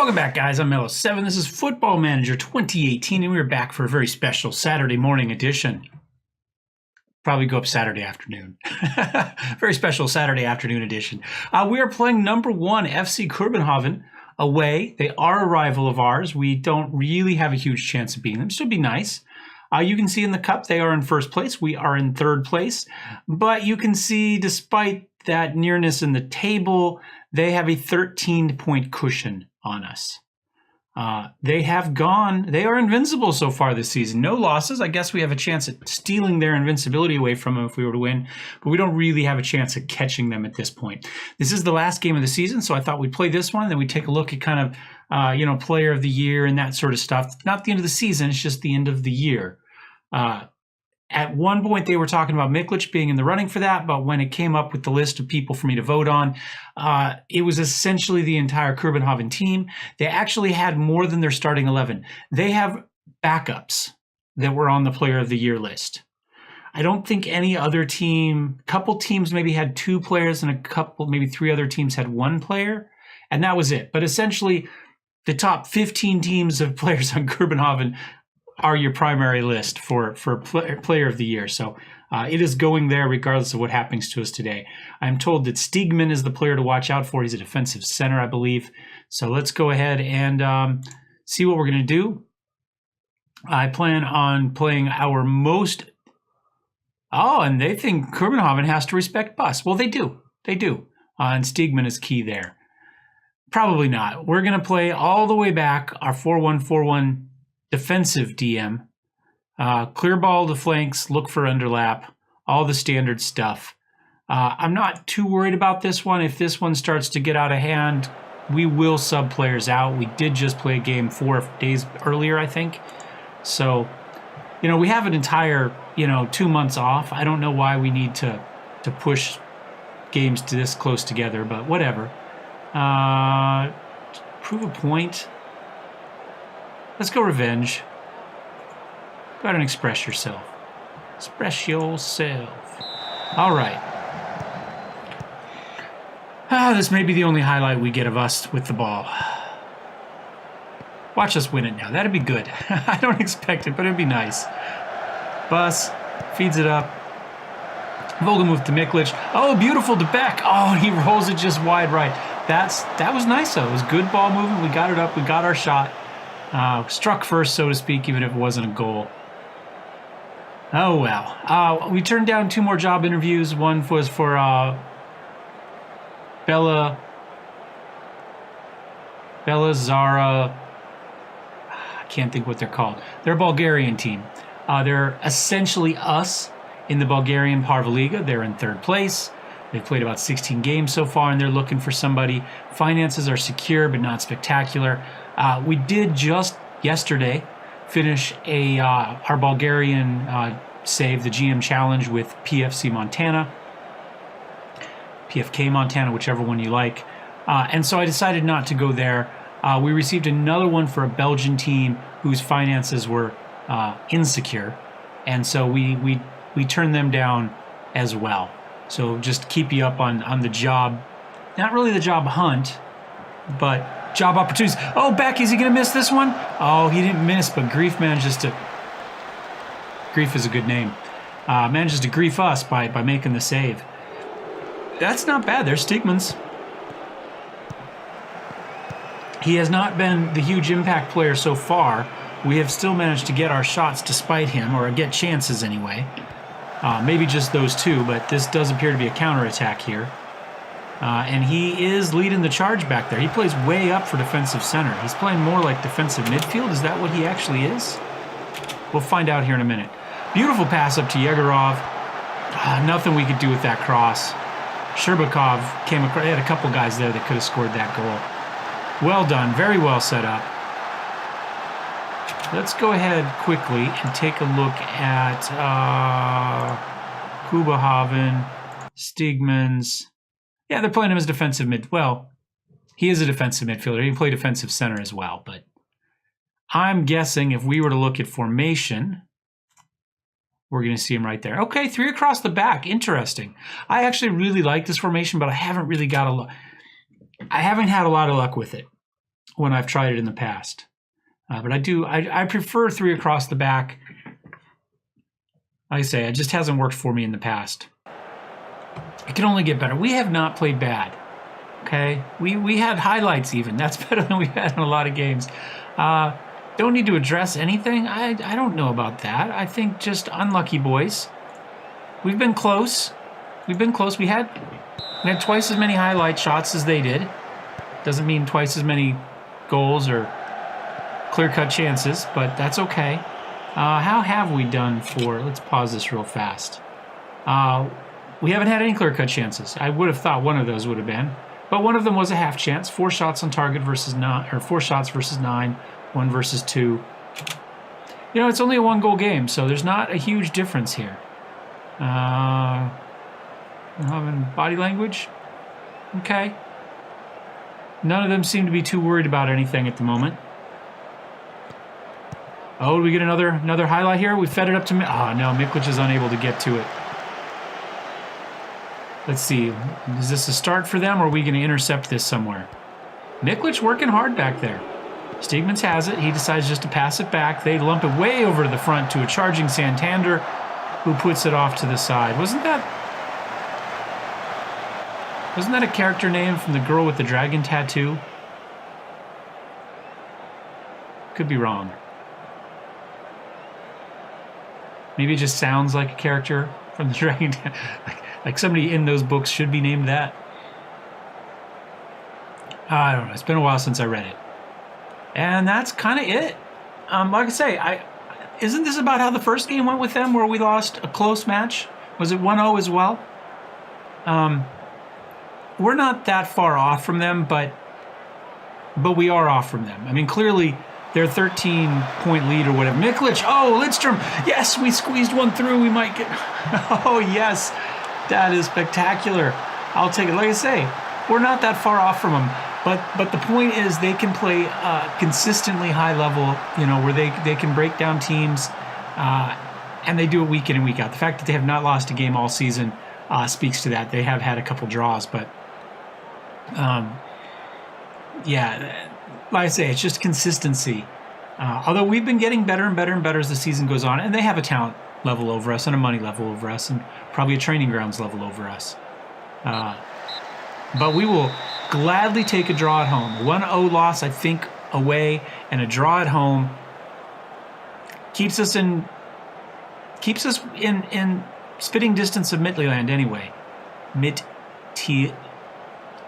Welcome back, guys. I'm Mellowseven. This is Football Manager 2018, and we're back for a very special Saturday morning edition. Probably go up Saturday afternoon. Very special Saturday afternoon edition. We are playing number 1 FC Kobenhavn away. They are a rival of ours. We don't really have a huge chance of beating them. Should be nice. You can see in the cup they are in first place. We are in third place. But you can see, despite that nearness in the table, they have a 13-point cushion on us. They are invincible so far this season. No losses. I guess we have a chance at stealing their invincibility away from them if we were to win, but we don't really have a chance at catching them at this point. This is the last game of the season, so I thought we'd play this one, then we'd take a look at kind of, player of the year and that sort of stuff. Not the end of the season, it's just the end of the year. At one point, they were talking about Miklic being in the running for that, but when it came up with the list of people for me to vote on, it was essentially the entire Kobenhavn team. They actually had more than their starting 11. They have backups that were on the Player of the Year list. I don't think any other team, couple teams maybe had 2 players and a couple, maybe 3 other teams had 1 player, and that was it. But essentially, the top 15 teams of players on Kobenhavn are your primary list for Player of the Year. So it is going there regardless of what happens to us today. I'm told that Stigman is the player to watch out for. He's a defensive center, I believe. So let's go ahead and see what we're going to do. I plan on playing our most... Oh, and they think Kobenhavn has to respect Bus. Well, they do. They do. And Stigman is key there. Probably not. We're going to play all the way back, our 4-1-4-1 defensive DM, clear ball to flanks, look for underlap, all the standard stuff. I'm not too worried about this one. If this one starts to get out of hand, we will sub players out. We did just play a game 4 days earlier, I think. So, we have an entire, 2 months off. I don't know why we need to push games to this close together, but whatever. Prove a point. Let's go revenge. Go ahead and express yourself. Express yourself. All right. This may be the only highlight we get of us with the ball. Watch us win it now. That'd be good. I don't expect it, but it'd be nice. Bus feeds it up. Vogel moved to Miklic. Oh, beautiful to Beck. Oh, he rolls it just wide right. That was nice, though. It was good ball movement. We got it up. We got our shot. Struck first, so to speak, even if it wasn't a goal. Oh, well. We turned down 2 more job interviews. One was for Bella Zara. I can't think what they're called. They're a Bulgarian team. They're essentially us in the Bulgarian Parvaliga. They're in 3rd place. They've played about 16 games so far, and they're looking for somebody. Finances are secure, but not spectacular. We did just yesterday finish our Bulgarian save, the GM Challenge with PFC Montana, PFK Montana, whichever one you like. And so I decided not to go there. We received another one for a Belgian team whose finances were insecure, and so we turned them down as well. So just keep you up on the job, not really the job hunt, but job opportunities. Oh, Beck, is he going to miss this one? Oh, he didn't miss, but Grief manages to... Grief is a good name. Manages to grief us by making the save. That's not bad. There's Stigmans. He has not been the huge impact player so far. We have still managed to get our shots despite him, or get chances anyway. Maybe just those 2, but this does appear to be a counterattack here. And he is leading the charge back there. He plays way up for defensive center. He's playing more like defensive midfield. Is that what he actually is? We'll find out here in a minute. Beautiful pass up to Yegorov. Nothing we could do with that cross. Sherbakov came across. They had a couple guys there that could have scored that goal. Well done. Very well set up. Let's go ahead quickly and take a look at Kobenhavn, Stigmans. Yeah, they're playing him as defensive mid. Well, he is a defensive midfielder. He can play defensive center as well. But I'm guessing if we were to look at formation, we're going to see him right there. Okay, 3 across the back. Interesting. I actually really like this formation, but I haven't had a lot of luck with it. when I've tried it in the past. But I prefer 3 across the back. Like I say, it just hasn't worked for me in the past. It can only get better. We have not played bad. Okay, we had highlights even. That's better than we've had in a lot of games. Don't need to address anything. I don't know about that. I think just unlucky boys. We've been close. We've been close. We had twice as many highlight shots as they did. Doesn't mean twice as many goals or clear-cut chances, but that's okay. How have we done for... Let's pause this real fast. We haven't had any clear-cut chances. I would have thought one of those would have been. But one of them was a half chance. 4 shots on target versus 9, or 4 shots versus 9, 1 versus 2. You know, it's only a 1-goal game, so there's not a huge difference here. Having body language? Okay. None of them seem to be too worried about anything at the moment. Oh, do we get another highlight here? We fed it up to... Oh, no, Miklic is unable to get to it. Let's see. Is this a start for them, or are we going to intercept this somewhere? Miklic working hard back there. Stigmans has it. He decides just to pass it back. They lump it way over to the front to a charging Santander, who puts it off to the side. Wasn't that a character name from the girl with the dragon tattoo? Could be wrong. Maybe it just sounds like a character from the dragon tattoo. Like somebody in those books should be named that. I don't know. It's been a while since I read it. And that's kind of it. Like I say, isn't this about how the first game went with them, where we lost a close match? Was it 1-0 as well? We're not that far off from them, but we are off from them. I mean, clearly their 13-point lead or whatever. Miklic, oh, Lidstrom, yes, we squeezed one through. We might get... Oh, yes, that is spectacular. I'll take it. Like I say, we're not that far off from them. But the point is, they can play consistently high level, you know, where they can break down teams, and they do it week in and week out. The fact that they have not lost a game all season speaks to that. They have had a couple draws, but yeah, like I say, it's just consistency. Although we've been getting better and better and better as the season goes on, and they have a talent level over us and a money level over us and probably a training grounds level over us. But we will gladly take a draw at home. 1-0 loss, I think, away, and a draw at home keeps us in spitting distance of Midtjylland anyway.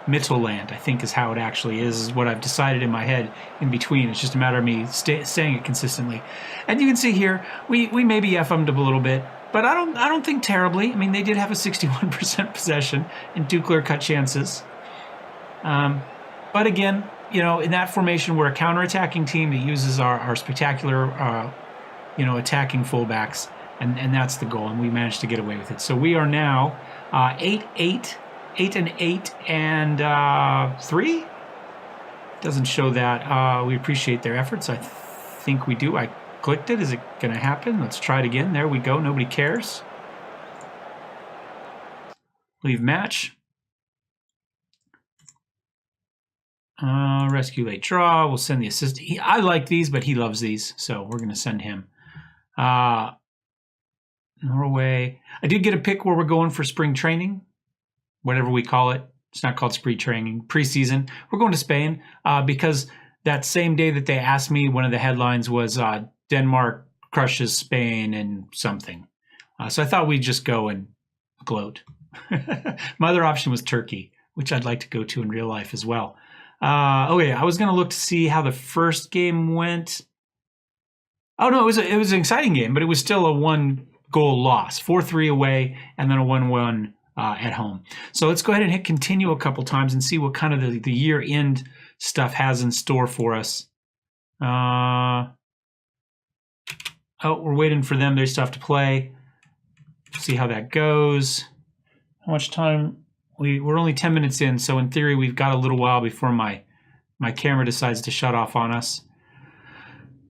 Mittelland, I think, is how it actually is what I've decided in my head in between. It's just a matter of me saying it consistently. And you can see here, we maybe F-'emmed a little bit, but I don't think terribly. I mean, they did have a 61% possession and 2 clear-cut chances. But again, you know, in that formation, we're a counterattacking team that uses our spectacular, attacking fullbacks, and that's the goal, and we managed to get away with it. So we are now 8-8 and 3. Doesn't show that. We appreciate their efforts. I think we do. I clicked it. Is it going to happen? Let's try it again. There we go. Nobody cares. Leave match. Rescue late draw. We'll send the assist. I like these, but he loves these, so we're going to send him. Norway. I did get a pick where we're going for spring training, whatever we call it. It's not called spring training, preseason. We're going to Spain because that same day that they asked me, one of the headlines was Denmark crushes Spain and something. So I thought we'd just go and gloat. My other option was Turkey, which I'd like to go to in real life as well. Okay, I was going to look to see how the first game went. Oh, no, it was an exciting game, but it was still a 1-goal loss. 4-3 away, and then a 1-1 at home. So let's go ahead and hit continue a couple times and see what kind of the year-end stuff has in store for us. Oh, we're waiting for them. They still have to play. See how that goes. How much time? We're only 10 minutes in, so in theory, we've got a little while before my camera decides to shut off on us.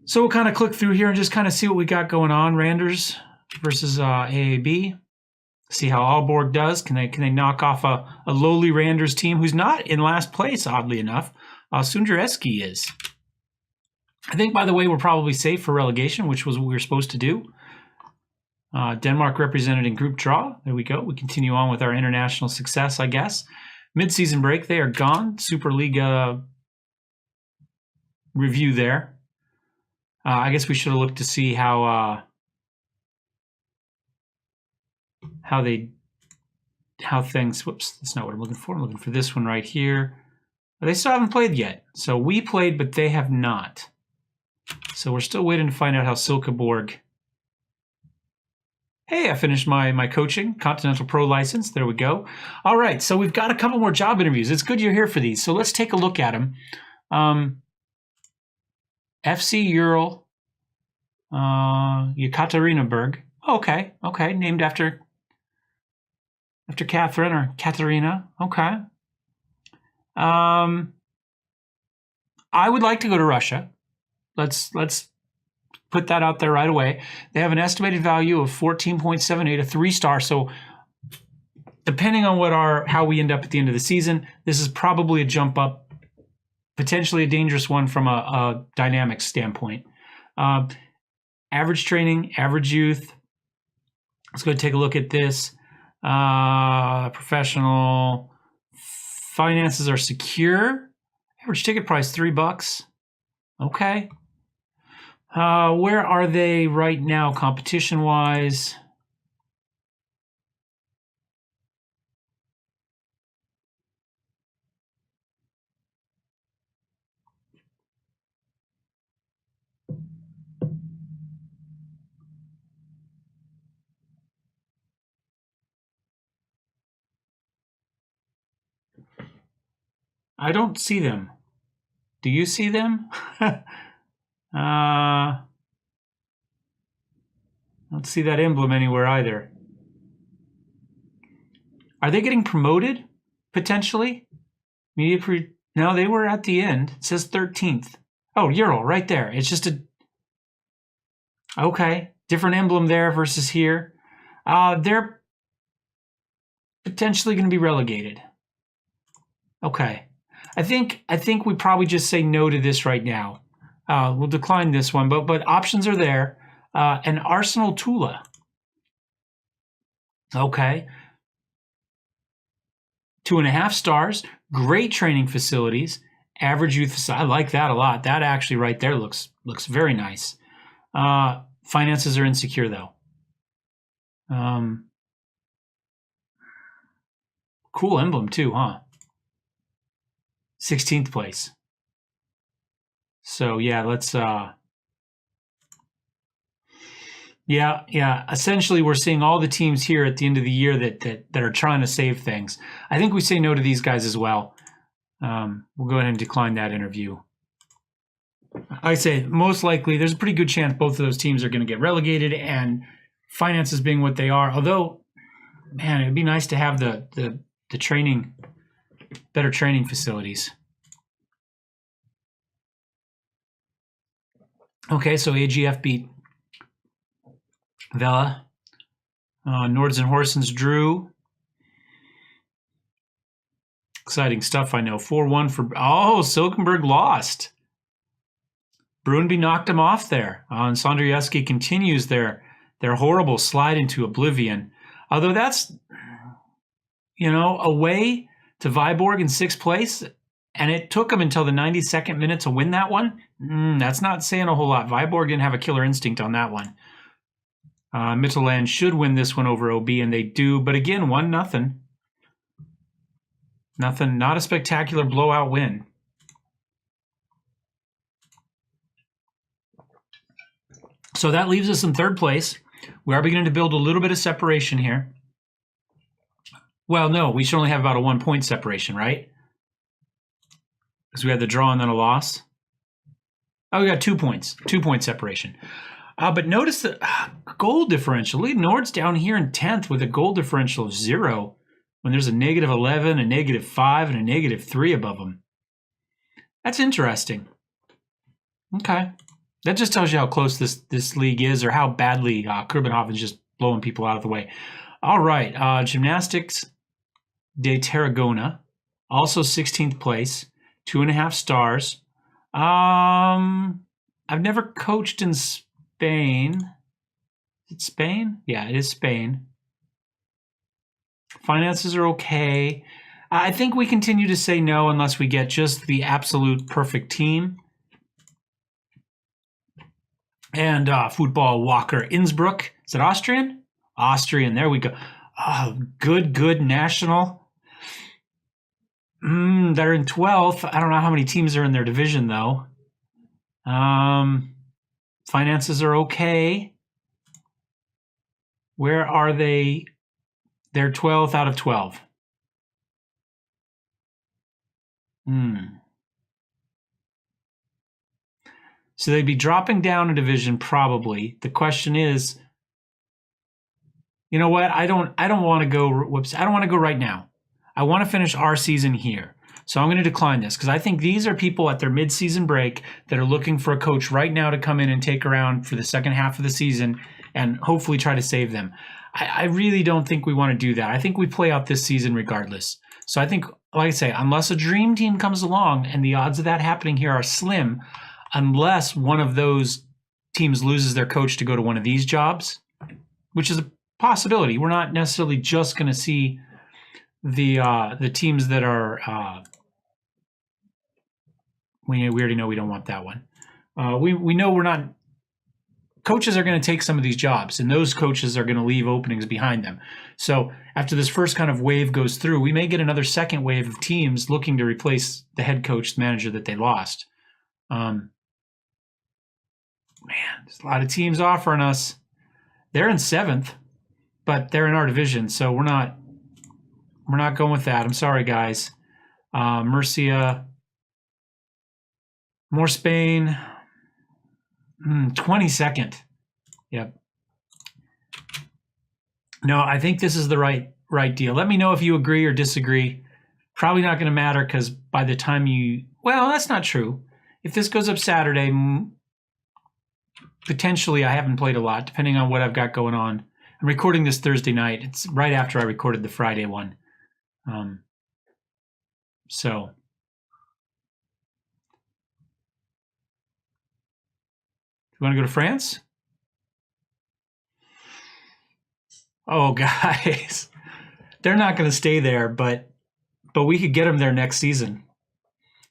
So we'll kind of click through here and just kind of see what we got going on. Randers versus AAB. See how Aalborg does. Can they knock off a lowly Randers team who's not in last place, oddly enough. Sundereski is. I think, by the way, we're probably safe for relegation, which was what we were supposed to do. Denmark represented in group draw. There we go. We continue on with our international success, I guess. Mid-season break, they are gone. Superliga review there. I guess we should have looked to see how things. Whoops, that's not what I'm looking for. I'm looking for this one right here. They still haven't played yet. So we played, but they have not. So we're still waiting to find out how Silkeborg. Hey, I finished my coaching, Continental Pro license. There we go. All right, so we've got a couple more job interviews. It's good you're here for these. So let's take a look at them. FC Ural, Yekaterinburg. Okay, named after Catherine or Katerina. Okay. I would like to go to Russia. Let's put that out there right away. They have an estimated value of 14.78, a 3-star. So depending on how we end up at the end of the season, this is probably a jump up, potentially a dangerous one from a dynamic standpoint. Average training, average youth. Let's go take a look at this. Professional finances are secure. Average ticket price $3. Okay. Where are they right now, competition-wise? I don't see them. Do you see them? I don't see that emblem anywhere either. Are they getting promoted, potentially? No, they were at the end. It says 13th. Oh, Ural, right there. It's just a... Okay, different emblem there versus here. They're potentially going to be relegated. Okay. I think we probably just say no to this right now. We'll decline this one, but options are there. And Arsenal Tula. Okay. 2.5 stars. Great training facilities. Average youth. I like that a lot. That actually right there looks very nice. Finances are insecure though. Cool emblem too, huh? 16th place. So yeah, let's yeah. Essentially, we're seeing all the teams here at the end of the year that are trying to save things. I think we say no to these guys as well. We'll go ahead and decline that interview. I say most likely there's a pretty good chance both of those teams are going to get relegated, and finances being what they are. Although, man, it'd be nice to have the training, better training facilities. Okay, so AGF beat Vela. Nords and Horsens drew. Exciting stuff, I know. 4-1 for... Oh, Silkenberg lost. Brunby knocked him off there. And Sondrieski continues their horrible slide into oblivion. Although that's, away to Viborg in 6th place, and it took them until the 92nd minute to win that one. That's not saying a whole lot. Viborg didn't have a killer instinct on that one. Midtjylland should win this one over OB, and they do. But again, 1-0. Nothing, not a spectacular blowout win. So that leaves us in 3rd place. We are beginning to build a little bit of separation here. Well, no, we should only have about a 1-point separation, right? Because we had the draw and then a loss. Oh, we got 2 points. 2-point separation. But notice the goal differential. Look at Nord's down here in 10th with a goal differential of 0 when there's a -11, a -5, and a -3 above them. That's interesting. Okay. That just tells you how close this league is, or how badly Kobenhavn's just blowing people out of the way. All right. Gymnastics de Tarragona, also 16th place. 2.5 stars. I've never coached in Spain. Is it Spain? Yeah, it is Spain. Finances are okay. I think we continue to say no unless we get just the absolute perfect team. And football Walker Innsbruck. Is it Austrian? Austrian. There we go. Oh, good national. They're in 12th. I don't know how many teams are in their division, though. Finances are okay. Where are they? They're 12th out of 12. So they'd be dropping down a division probably. The question is, you know what? I don't want to go. Whoops! I don't want to go right now. I want to finish our season here. So I'm going to decline this because I think these are people at their mid-season break that are looking for a coach right now to come in and take around for the second half of the season and hopefully try to save them. I really don't think we want to do that. I think we play out this season regardless. So I think, like I say, unless a dream team comes along, and the odds of that happening here are slim, unless one of those teams loses their coach to go to one of these jobs, which is a possibility. We're not necessarily just going to see the teams that are we already know we don't want that one. We know we're not. Coaches are going to take some of these jobs, and those coaches are going to leave openings behind them. So after this first kind of wave goes through, we may get another second wave of teams looking to replace the head coach, the manager that they lost. Man, there's a lot of teams offering us. They're in 7th, but they're in our division, so we're not going with that. I'm sorry, guys. Murcia, more Spain. 22nd. Yep. No, I think this is the right deal. Let me know if you agree or disagree. Probably not going to matter because by the time well, that's not true. If this goes up Saturday, potentially I haven't played a lot, depending on what I've got going on. I'm recording this Thursday night. It's right after I recorded the Friday one. So. You want to go to France? Oh, guys, they're not going to stay there, but we could get them there next season.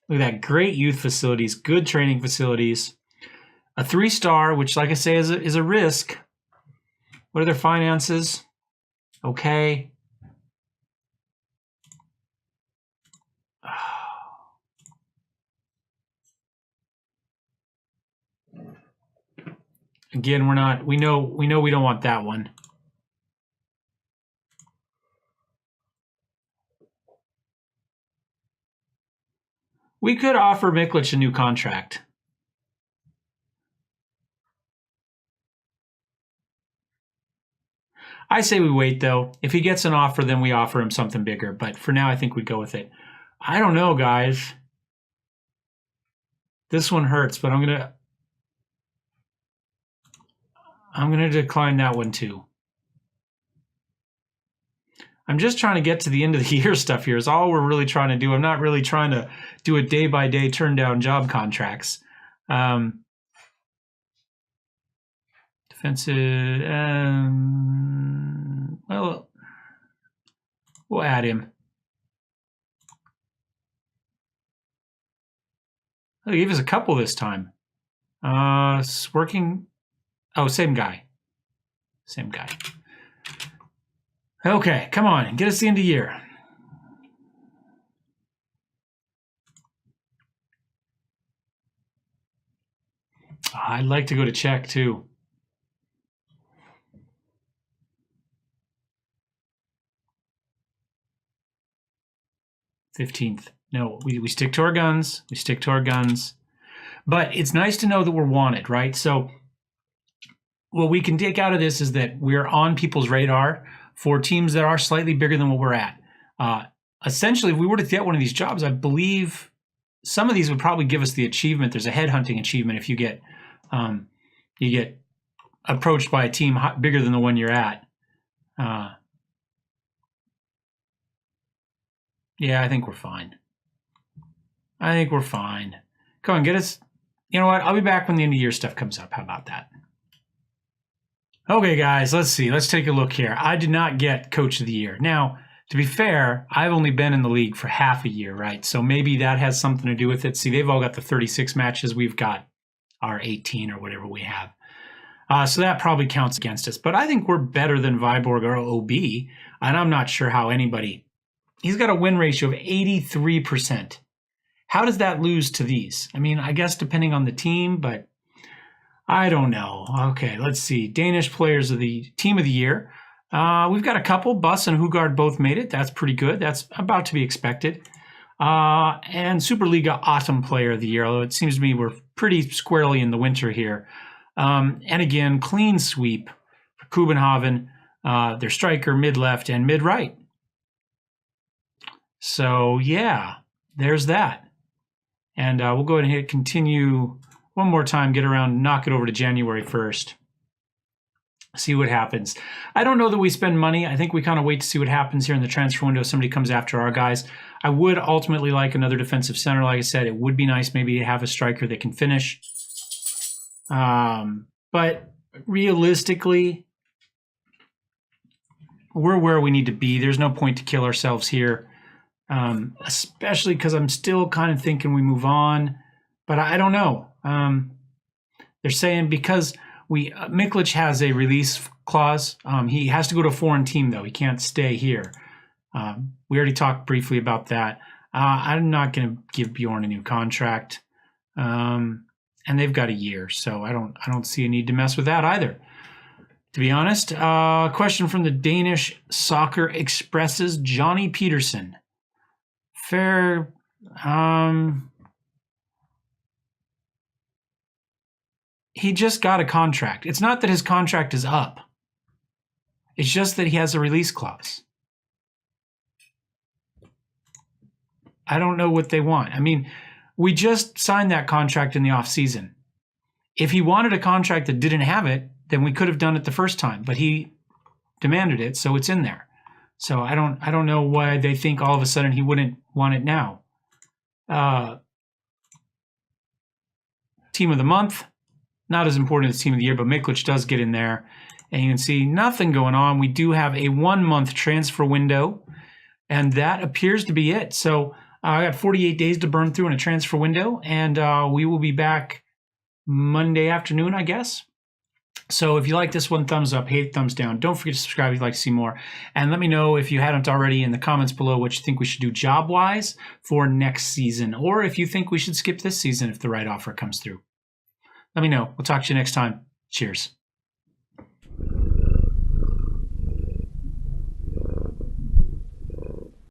Look at that, great youth facilities, good training facilities, a 3-star, which, like I say, is a risk. What are their finances? Okay. Again, we know we don't want that one. We could offer Miklic a new contract. I say we wait, though. If he gets an offer, then we offer him something bigger. But for now, I think we'd go with it. I don't know, guys. This one hurts, but I'm gonna decline that one too. I'm just trying to get to the end of the year stuff here is all we're really trying to do. I'm not really trying to do a day-by-day turn down job contracts. Defensive, well, we'll add him. Oh, he gave us a couple this time. Working. Oh, same guy. Same guy. Okay, come on. Get us the end of the year. I'd like to go to Czech, too. 15th. No, we stick to our guns. We stick to our guns. But it's nice to know that we're wanted, right? So what we can take out of this is that we're on people's radar for teams that are slightly bigger than what we're at. Essentially, if we were to get one of these jobs, I believe some of these would probably give us the achievement. There's a headhunting achievement if you get approached by a team bigger than the one you're at. Yeah, I think we're fine. I think we're fine. Come on, get us. You know what? I'll be back when the end of year stuff comes up. How about that? Okay, guys, let's see. Let's take a look here. I did not get Coach of the Year. Now, to be fair, I've only been in the league for half a year, right? So maybe that has something to do with it. See, they've all got the 36 matches. We've got our 18 or whatever we have. So that probably counts against us. But I think we're better than Viborg or OB. And I'm not sure how anybody. He's got a win ratio of 83%. How does that lose to these? I mean, I guess depending on the team, but I don't know. Okay, let's see. Danish players of the team of the year. We've got a couple. Buss and Hugard both made it. That's pretty good. That's about to be expected. And Superliga Autumn player of the year, although it seems to me we're pretty squarely in the winter here. And again, clean sweep for Kobenhavn, their striker, mid-left, and mid-right. So, yeah, there's that. And we'll go ahead and hit continue one more time, get around, knock it over to January 1st. See what happens. I don't know that we spend money. I think we kind of wait to see what happens here in the transfer window. Somebody comes after our guys. I would ultimately like another defensive center. Like I said, it would be nice maybe to have a striker that can finish. But realistically, we're where we need to be. There's no point to kill ourselves here, especially because I'm still kind of thinking we move on. But I don't know. They're saying because Miklic has a release clause. He has to go to a foreign team, though. He can't stay here. We already talked briefly about that. I'm not going to give Bjorn a new contract. And they've got a year, so I don't see a need to mess with that either, to be honest. Question from the Danish Soccer Express's Johnny Peterson. Fair. He just got a contract. It's not that his contract is up. It's just that he has a release clause. I don't know what they want. I mean, we just signed that contract in the off season. If he wanted a contract that didn't have it, then we could have done it the first time, but he demanded it, so it's in there. So I don't know why they think all of a sudden he wouldn't want it now. Team of the month, not as important as team of the year, but Miklic does get in there. And you can see nothing going on. We do have a 1 month transfer window, and that appears to be it. So I got 48 days to burn through in a transfer window, and we will be back Monday afternoon, I guess. So if you like this one, thumbs up, hate, thumbs down. Don't forget to subscribe if you'd like to see more. And let me know if you hadn't already in the comments below what you think we should do job-wise for next season, or if you think we should skip this season if the right offer comes through. Let me know. We'll talk to you next time. Cheers.